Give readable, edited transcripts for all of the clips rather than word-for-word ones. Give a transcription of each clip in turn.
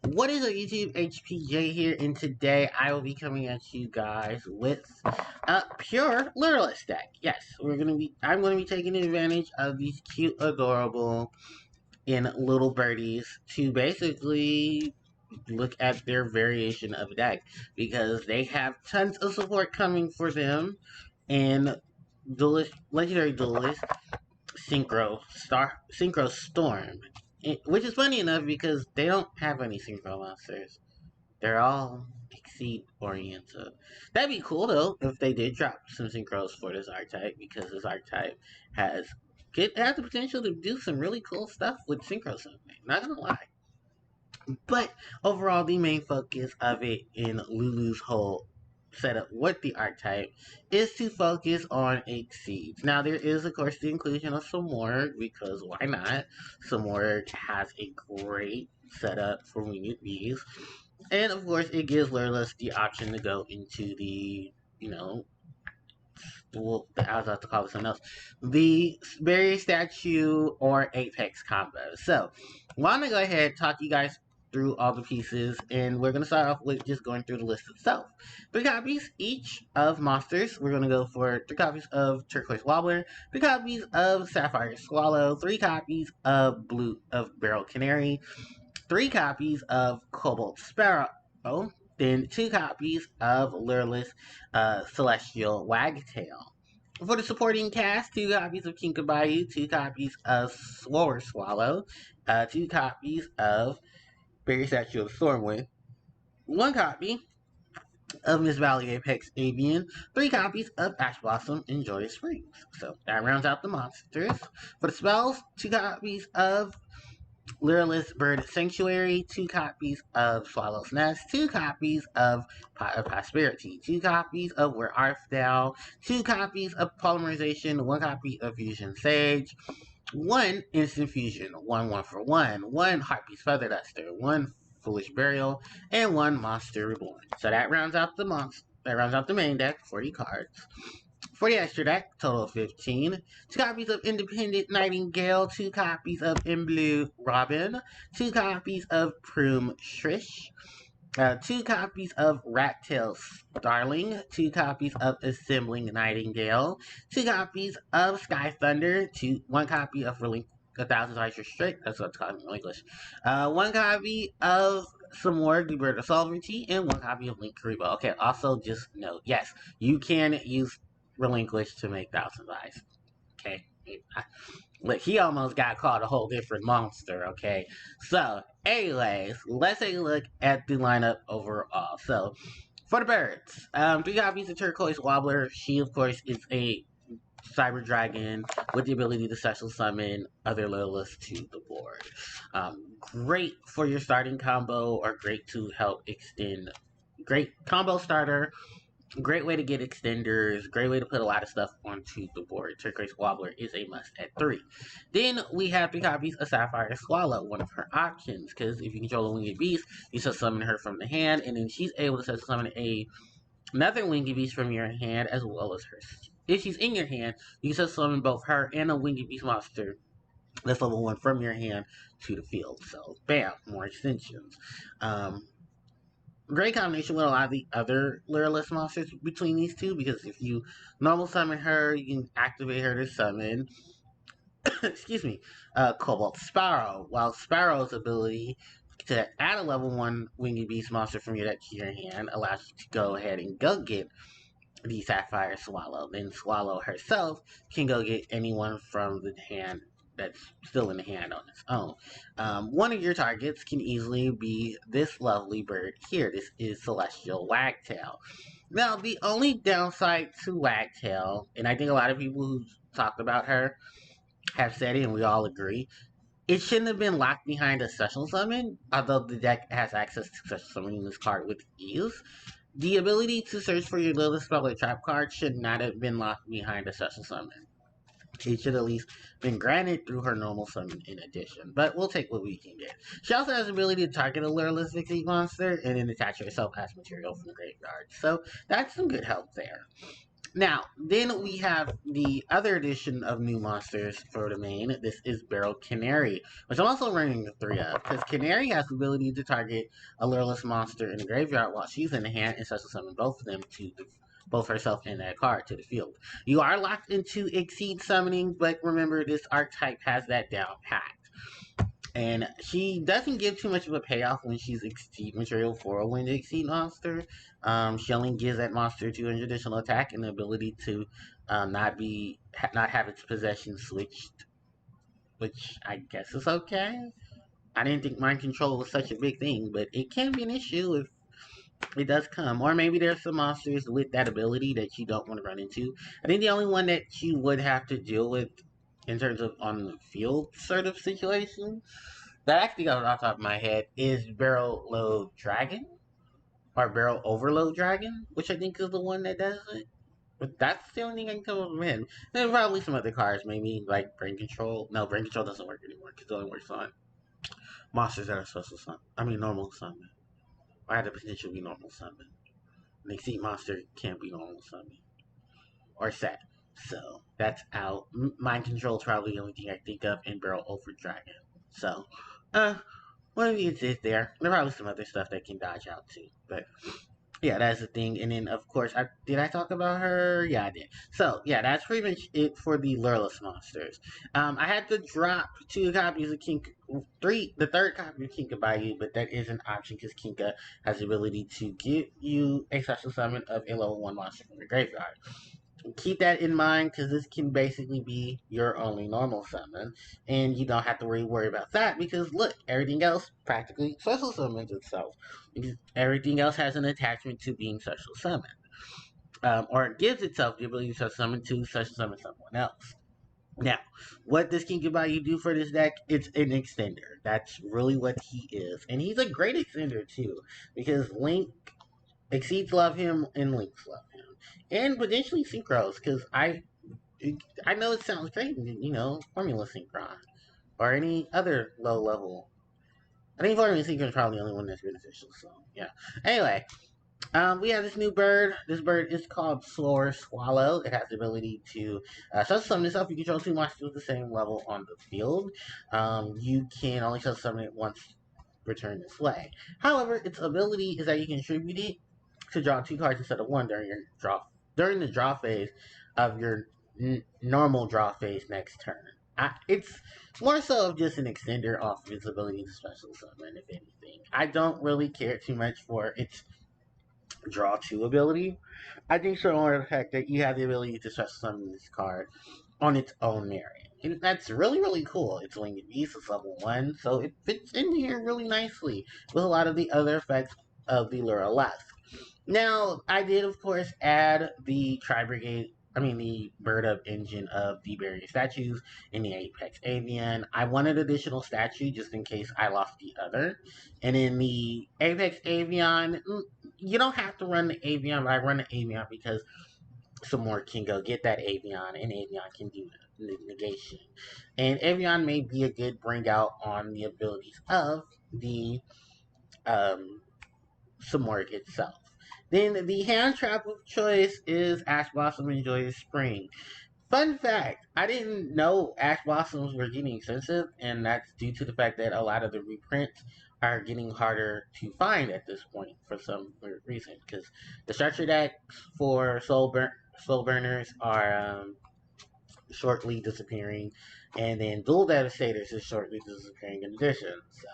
What is up, YouTube? HPJ here, and today I will be coming at you guys with a pure Lureless deck. Yes, I'm gonna be taking advantage of these cute, adorable, and little birdies to basically look at their variation of deck because they have tons of support coming for them and legendary duelist Synchro Storm. Which is funny enough because they don't have any synchro monsters. They're all exceed oriented. That'd be cool though if they did drop some synchros for this archetype because this archetype has the potential to do some really cool stuff with synchro something. Not gonna lie. But overall, the main focus of it in Lulu's whole setup with the archetype is to focus on exceeds. Now, there is, of course, the inclusion of Samorg because why not? Samorg has a great setup for winged bees. And, of course, it gives Lureless the option to go into the, well, I was about to call it something else. The Barrier Statue or Apex combo. So, I want to go ahead and talk you guys through all the pieces, and we're going to start off with just going through the list itself. 3 copies each of Monsters. We're going to go for 3 copies of Turquoise Wobbler, 3 copies of Sapphire Swallow, 3 copies of Barrel Canary, 3 copies of Cobalt Sparrow, then 2 copies of Lureless Celestial Wagtail. For the supporting cast, 2 copies of Kinkabayu, 2 copies of Swower Swallow, 2 copies of Barrier Statue of Stormwind, 1 copy of Miss Valley Apex Avian, 3 copies of Ash Blossom and Joyous Springs. So that rounds out the monsters. For the spells, 2 copies of Lureless Bird Sanctuary, 2 copies of Swallow's Nest, 2 copies of Pot of Prosperity, 2 copies of Where Art Thou, 2 copies of Polymerization, 1 copy of Fusion Sage, 1 Instant Fusion, 1 for 1 Harpie's Feather Duster, 1 Foolish Burial, and 1 Monster Reborn. So that rounds out the main deck, 40 cards. For the extra deck, total of 15. 2 copies of Independent Nightingale, 2 copies of Blue Robin, 2 copies of Prume Shrish, 2 copies of Rattail Starling, 2 copies of Assembling Nightingale, 2 copies of Sky Thunder, 1 copy of A Thousand Eyes Restrict, that's what it's called in English, 1 copy of some more The Bird of Sovereignty, and 1 copy of Link Karibo. Okay, also just note, yes, you can use Relinquish to make Thousand Eyes. Okay. Look, he almost got caught a whole different monster, okay? So, anyways, let's take a look at the lineup overall. So, for the birds, 3 copies of Turquoise Wobbler. She, of course, is a Cyber Dragon with the ability to special summon other Lureless to the board. Great for your starting combo, or great to help extend. Great combo starter. Great way to get extenders, great way to put a lot of stuff onto the board. Turquoise Wobbler is a must at 3. Then we have 3 copies of Sapphire Swallow, one of her options, because if you control a winged beast, you set summon her from the hand, and then she's able to set summon another winged beast from your hand, as well as her. If she's in your hand, you can set summon both her and a winged beast monster that's level 1 from your hand to the field. So, bam, more extensions. Great combination with a lot of the other Lureless monsters between these two, because if you normal summon her, you can activate her to summon, excuse me, Cobalt Sparrow, while Sparrow's ability to add a level 1 winged beast monster from your deck to your hand allows you to go ahead and go get the Sapphire Swallow. Then Swallow herself can go get anyone from the hand that's still in the hand on its own. One of your targets can easily be this lovely bird here. This is Celestial Wagtail. Now, the only downside to Wagtail, and I think a lot of people who talked about her have said it, and we all agree, it shouldn't have been locked behind a special summon, although the deck has access to special summoning this card with ease. The ability to search for your little spell or trap card should not have been locked behind a special summon. It should at least been granted through her normal summon in addition, but we'll take what we can get. She also has the ability to target a Lureless Exceed monster and then attach herself as material from the graveyard, so that's some good help there. Now, then we have the other edition of new monsters for the main. This is Barrel Canary, which I'm also running the 3 of, because Canary has the ability to target a Lureless monster in the graveyard while she's in the hand and special summon both of them to both herself and that card to the field. You are locked into Exceed Summoning, but remember this archetype has that down pat. And she doesn't give too much of a payoff when she's Exceed material for a Wind Exceed monster. She only gives that monster 200 additional attack and the ability to not have its possession switched, which I guess is okay. I didn't think mind control was such a big thing, but it can be an issue if it does come. Or maybe there's some monsters with that ability that you don't want to run into. I think the only one that you would have to deal with in terms of on the field sort of situation that actually goes off the top of my head is Barrel Load Dragon or Barrel Overload Dragon, which I think is the one that does it. But that's the only thing I can come up with. And then probably some other cards, maybe like Brain Control. No, Brain Control doesn't work anymore because it only works on monsters that are special summon. I mean, normal summon. Or have the potential to be normal summon. An Exceed monster can't be normal summon or set. So that's out. Mind Control is probably the only thing I think of in Barrel Over Dragon. So, one of these is there. There are probably some other stuff that can dodge out too. But yeah, that's the thing. And then of course, did I talk about her? Yeah, I did. So yeah, that's pretty much it for the Lureless monsters. I had to drop 2 copies of the third copy of Kinka by you, but that is an option because Kinka has the ability to give you a special summon of a level 1 monster from the graveyard. Keep that in mind because this can basically be your only normal summon, and you don't have to worry about that because look, everything else practically special summons itself because everything else has an attachment to being special summoned, or it gives itself the ability to special summon someone else. Now, what this King you do for this deck? It's an extender. That's really what he is, and he's a great extender too because Link Exceeds love him and Links love him, and potentially Synchros because I know it sounds great, Formula Synchron or any other low level. I think Formula Synchron is probably the only one that's beneficial. So yeah. Anyway, we have this new bird. This bird is called Slower Swallow. It has the ability to summon itself. You control 2 monsters with the same level on the field. You can only summon it once return this way. However, its ability is that you can contribute it to draw 2 cards instead of 1 during the draw phase of your normal draw phase next turn. It's more so of just an extender off of its ability to special summon, if anything. I don't really care too much for its draw 2 ability. I think so more the fact that you have the ability to special summon this card on its own merit. And that's really, really cool. It's Winged Beast, it's level 1, so it fits in here really nicely with a lot of the other effects of the Lureless. Now, I did, of course, add the the Bird Up engine of the various statues in the Apex Avian. I wanted additional statue just in case I lost the other. And in the Apex Avian, you don't have to run the Avian, but I run the Avian because some more can go get that Avian, and Avian can do the negation. And Avian may be a good bring out on the abilities of the Samorg itself. Then the hand trap of choice is Ash Blossom and Joyous Spring. Fun fact, I didn't know Ash Blossoms were getting expensive, and that's due to the fact that a lot of the reprints are getting harder to find at this point for some weird reason. Because the structure decks for Soul Burners are shortly disappearing, and then Dual Devastators is shortly disappearing in addition. So,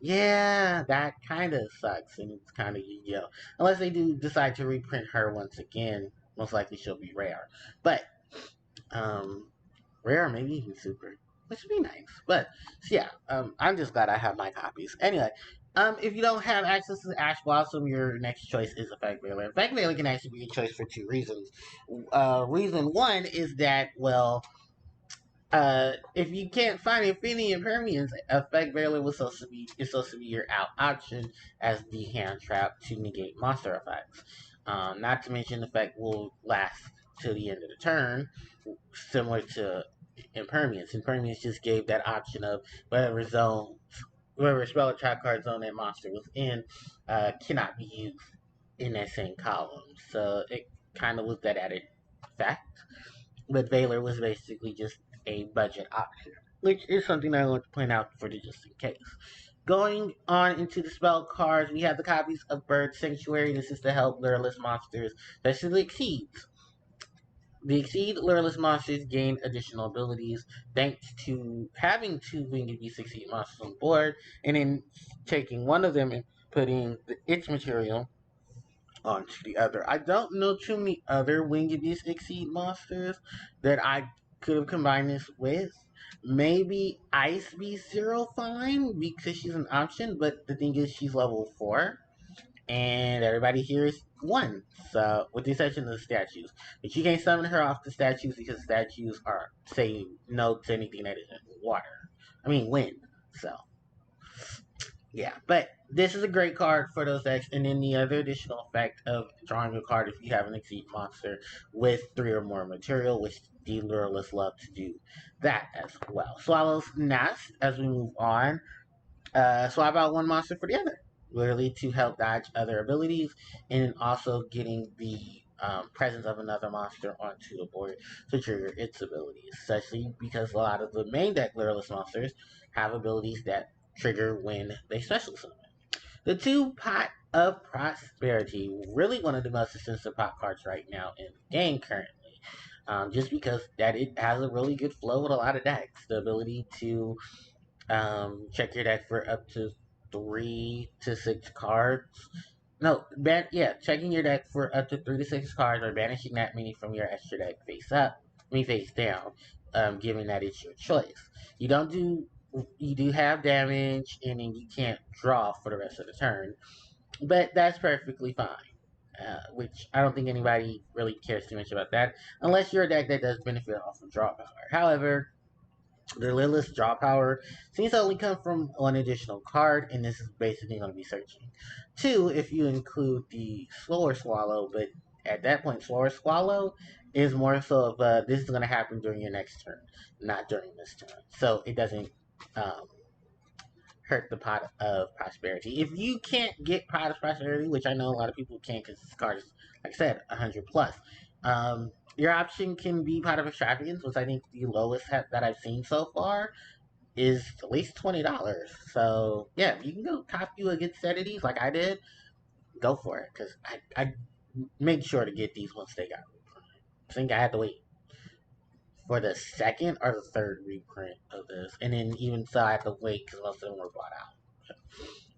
yeah, that kind of sucks, and it's kind of Yu-Gi-Oh! Unless they do decide to reprint her once again, most likely she'll be rare. But, rare, maybe even super, which would be nice. But, so yeah, I'm just glad I have my copies. Anyway, if you don't have access to Ash Blossom, your next choice is Effect Veiler. Effect Veiler can actually be a choice for 2 reasons. Reason 1 is that, well, if you can't find Infinity Impermanence, Effect Veiler is supposed to be your out option as the hand trap to negate monster effects. Not to mention the effect will last till the end of the turn, similar to Impermanence. Impermanence just gave that option of whatever spell or trap card zone that monster was in cannot be used in that same column. So it kind of was that added fact, but Valor was basically just a budget option, which is something I want to point out for the just in case. Going on into the spell cards, we have the copies of Bird Sanctuary. This is to help Lureless Monsters, especially Exceeds. The Exceed Lureless Monsters gain additional abilities thanks to having two winged beast Exceed monsters on board, and then taking one of them and putting its material onto the other. I don't know too many other winged beast Exceed monsters that I could have combined this with. Maybe Ice Beast Zero Fine because she's an option, but the thing is she's level 4 and everybody here is 1. So, with the exception of the statues. But you can't summon her off the statues because statues are saying no to anything that isn't water. I mean, wind. So, yeah. But this is a great card for those decks. And then the other additional effect of drawing a card if you have an Exceed monster with 3 or more material, which the Lureless love to do that as well. Swallow's Nest as we move on. Swap out one monster for the other, literally to help dodge other abilities, and also getting the presence of another monster onto the board to trigger its abilities, especially because a lot of the main deck Lureless monsters have abilities that trigger when they special summon. The two Pot of Prosperity, really one of the most expensive pot cards right now in the game currently. Just because that it has a really good flow with a lot of decks. The ability to check your deck for up to 3 to 6 cards. No, checking your deck for up to 3 to 6 cards or banishing that many from your extra deck face up, face down, given that it's your choice. You don't do, you do have damage, and then you can't draw for the rest of the turn, but that's perfectly fine. Which I don't think anybody really cares too much about that, unless you're a deck that does benefit off of draw power. However, the Lyrilusc draw power seems to only come from one additional card, and this is basically going to be searching. 2, if you include the Slower Swallow, but at that point, Slower Swallow is more so of this is going to happen during your next turn, not during this turn. So it doesn't um, hurt the Pot of Prosperity. If you can't get Pot of Prosperity, which I know a lot of people can't because this card is, like I said, 100 plus, your option can be Pot of Extravagance, which I think the lowest that I've seen so far is at least $20. So yeah, if you can go top you a good set of these like I did, go for it. Because I make sure to get these once they got reprint. I think I had to wait for the second or the third reprint of this, and then even so I had to wait because most of them were bought out.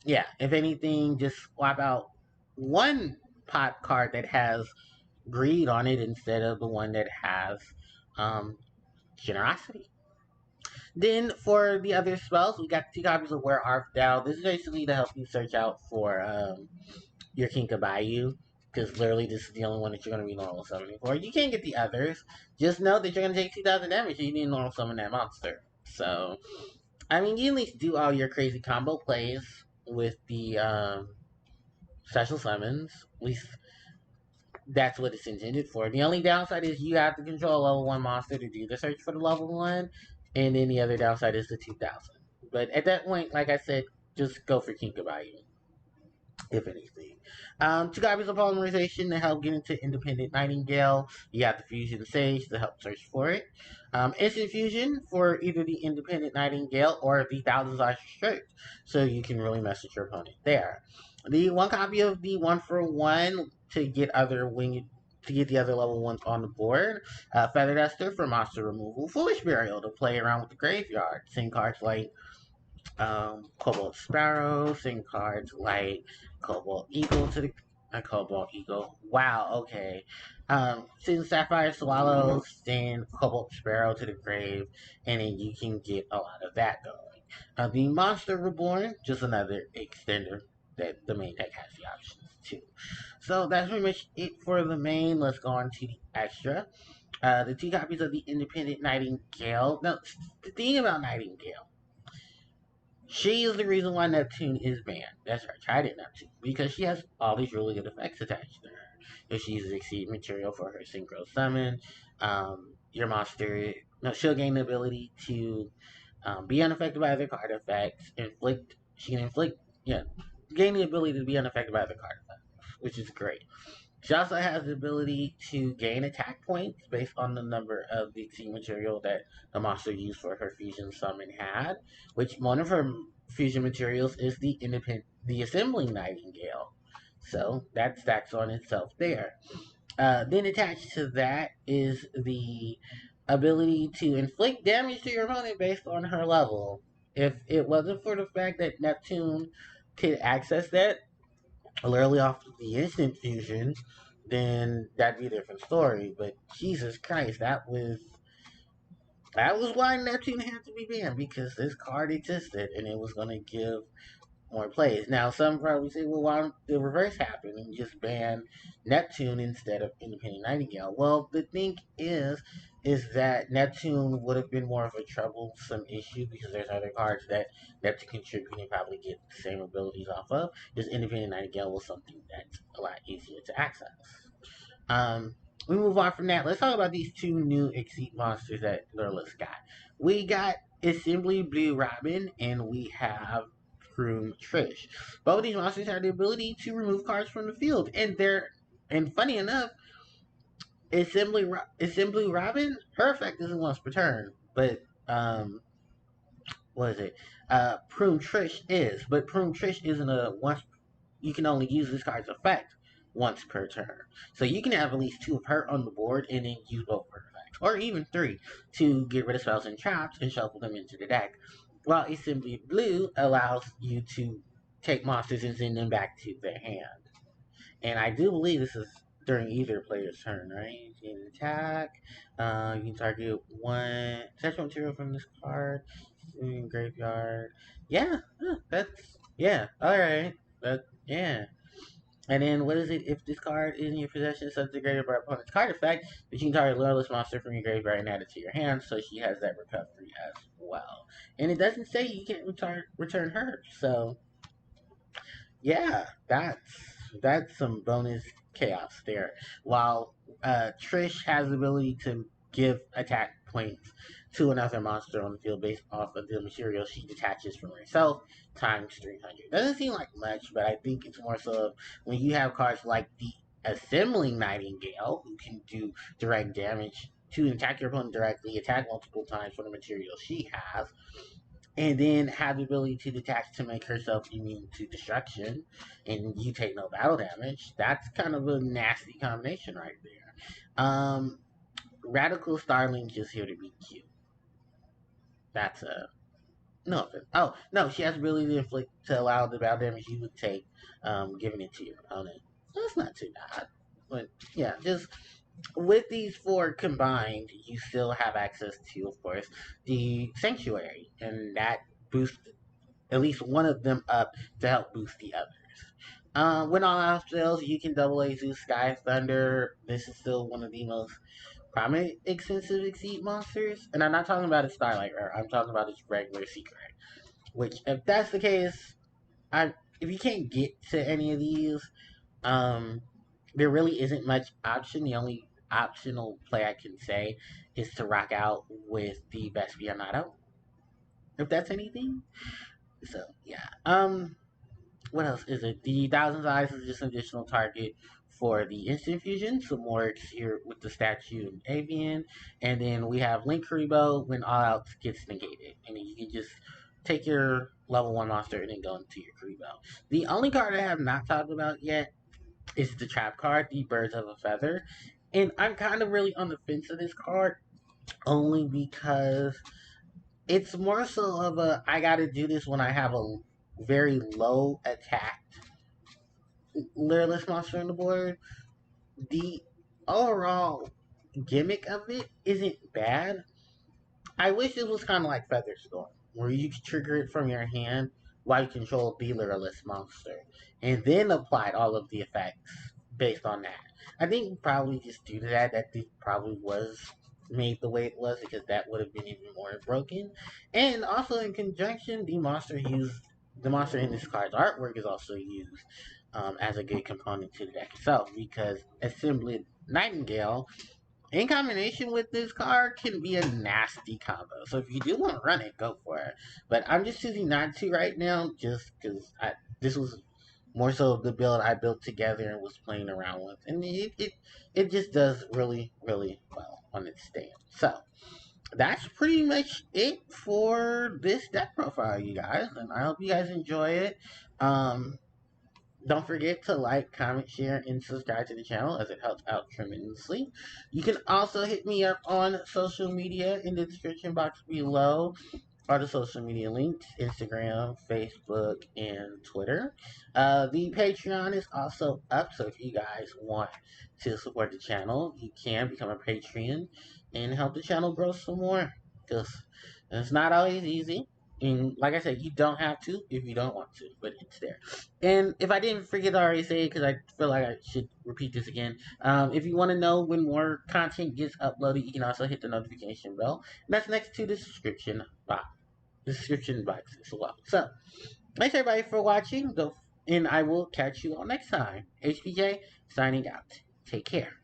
Yeah, if anything, just swap out one pot card that has greed on it instead of the one that has um, generosity. Then for the other spells, we got 2 copies of Where Art Thou. This is basically to help you search out for your Kinkabayu, because literally this is the only one that you're going to be normal summoning for. You can't get the others. Just know that you're going to take 2,000 damage and you need to normal summon that monster. So, I mean, you at least do all your crazy combo plays with the special summons. At least that's what it's intended for. The only downside is you have to control a level 1 monster to do the search for the level 1, and then the other downside is the 2,000. But at that point, like I said, just go for Kinkabayu, if anything. 2 copies of Polymerization to help get into Independent Nightingale. You have the Fusion Sage to help search for it. Instant Fusion for either the Independent Nightingale or the Thousand Stars Shirt, so you can really mess with your opponent there. The 1 copy of the 1-for-1 to get the other level 1s on the board. Feather Duster for monster removal. Foolish Burial to play around with the graveyard. Send cards like Cobalt Sparrow, send cards like Cobalt Eagle to the Cobalt Eagle. Wow, okay. Send Sapphire Swallow, send Cobalt Sparrow to the grave, and then you can get a lot of that going. The Monster Reborn, just another extender that the main deck has the options too. So that's pretty much it for the main. Let's go on to the extra. The 2 copies of the Independent Nightingale. Now, the thing about Nightingale, she is the reason why Neptune is banned. That's right, Trident Neptune. Because she has all these really good effects attached to her. If she uses Exceed material for her Synchro Summon, your monster, no, she'll gain the ability to be unaffected by other card effects, she can inflict, gain the ability to be unaffected by other card effects, which is great. She also has the ability to gain attack points based on the number of the exceed material that the monster used for her fusion summon had, which one of her fusion materials is the assembling Nightingale. So that stacks on itself there. Then attached to that is the ability to inflict damage to your opponent based on her level. If it wasn't for the fact that Neptune could access that literally off the instant fusion, then that'd be a different story. But Jesus Christ, that was why Neptune had to be banned, because this card existed and it was gonna give more plays. Now, some probably say, well, why don't the reverse happen and just ban Neptune instead of Independent Nightingale? Well, the thing is that Neptune would have been more of a troublesome issue because there's other cards that Neptune contribute and probably get the same abilities off of. Just Independent Nightingale was something that's a lot easier to access. Um, we move on from that. Let's talk about these two new Exceed monsters that Lureless got. We got Assembly Blue Robin and we have Groom Trish. Both of these monsters have the ability to remove cards from the field, and funny enough, Assembly Robin, her effect is once per turn, but what is it? Prune Trish is, but Prune Trish isn't a once. You can only use this card's effect once per turn. So you can have at least two of her on the board and then use both of her effects, or even three, to get rid of spells and traps and shuffle them into the deck. While Assembly Blue allows you to take monsters and send them back to their hand. And I do believe this is during either player's turn, right? You can attack. You can target one sexual material from this card. Graveyard. Yeah, that's yeah. All right. Yeah. And then what is it? If this card is in your possession, subject to graded by opponent's card effect, but you can target a Lureless monster from your graveyard and add it to your hand, so she has that recovery as well. And it doesn't say you can't return her, so yeah, that's some bonus chaos there. While Trish has the ability to give attack points to another monster on the field based off of the material she detaches from herself times 300. Doesn't seem like much, but I think it's more so when you have cards like the Assembling Nightingale, who can do direct damage to attack your opponent directly, attack multiple times for the material she has, and then have the ability to detach to make herself immune to destruction, and you take no battle damage. That's kind of a nasty combination right there. Radical Starling just here to be cute. That's a no offense. Oh no, she has the ability to inflict to allow the battle damage you would take, giving it to your opponent. That's not too bad, but yeah, just with these four combined, you still have access to, of course, the Sanctuary, and that boosts at least one of them up to help boost the others. When all else fails, you can double A Zeus Sky Thunder. This is still one of the most prominent expensive Exceed monsters. And I'm not talking about a Starlight Rare, I'm talking about its regular secret. Which, if that's the case, if you can't get to any of these, um, there really isn't much option. The only optional play I can say is to rock out with the Vespianato, if that's anything. So, yeah. What else is it? The Thousand Eyes is just an additional target for the instant fusion. Some works here with the statue and avian. And then we have Link Kuribo when all out gets negated. And then you can just take your level 1 monster and then go into your Kuribo. The only card I have not talked about yet is the trap card, the Birds of a Feather. And I'm kind of really on the fence of this card only because it's more so of a I gotta do this when I have a very low attack Lureless Monster on the board. The overall gimmick of it isn't bad. I wish it was kind of like Featherstorm, where you could trigger it from your hand while you control the Lureless Monster, and then applied all of the effects based on that. I think probably just due to that, probably was made the way it was because that would have been even more broken. And also in conjunction, the monster in this card's artwork is also used as a good component to the deck itself because Assembly Nightingale in combination with this card can be a nasty combo. So if you do want to run it, go for it. But I'm just choosing not to right now, just because this was more so the build I built together and was playing around with, and it just does really really well on its stand. So that's pretty much it for this deck profile, you guys, and I hope you guys enjoy it. Um, don't forget to like, comment, share, and subscribe to the channel as it helps out tremendously. You can also hit me up on social media in the description box below. Are the social media links: Instagram, Facebook, and Twitter. The Patreon is also up, so if you guys want to support the channel, you can become a Patreon and help the channel grow some more. Because it's not always easy. And like I said, you don't have to if you don't want to, but it's there. And if I didn't forget to already say it, because I feel like I should repeat this again, if you want to know when more content gets uploaded, you can also hit the notification bell. And that's next to the description box as well. So, thanks everybody for watching, and I will catch you all next time. HPJ signing out. Take care.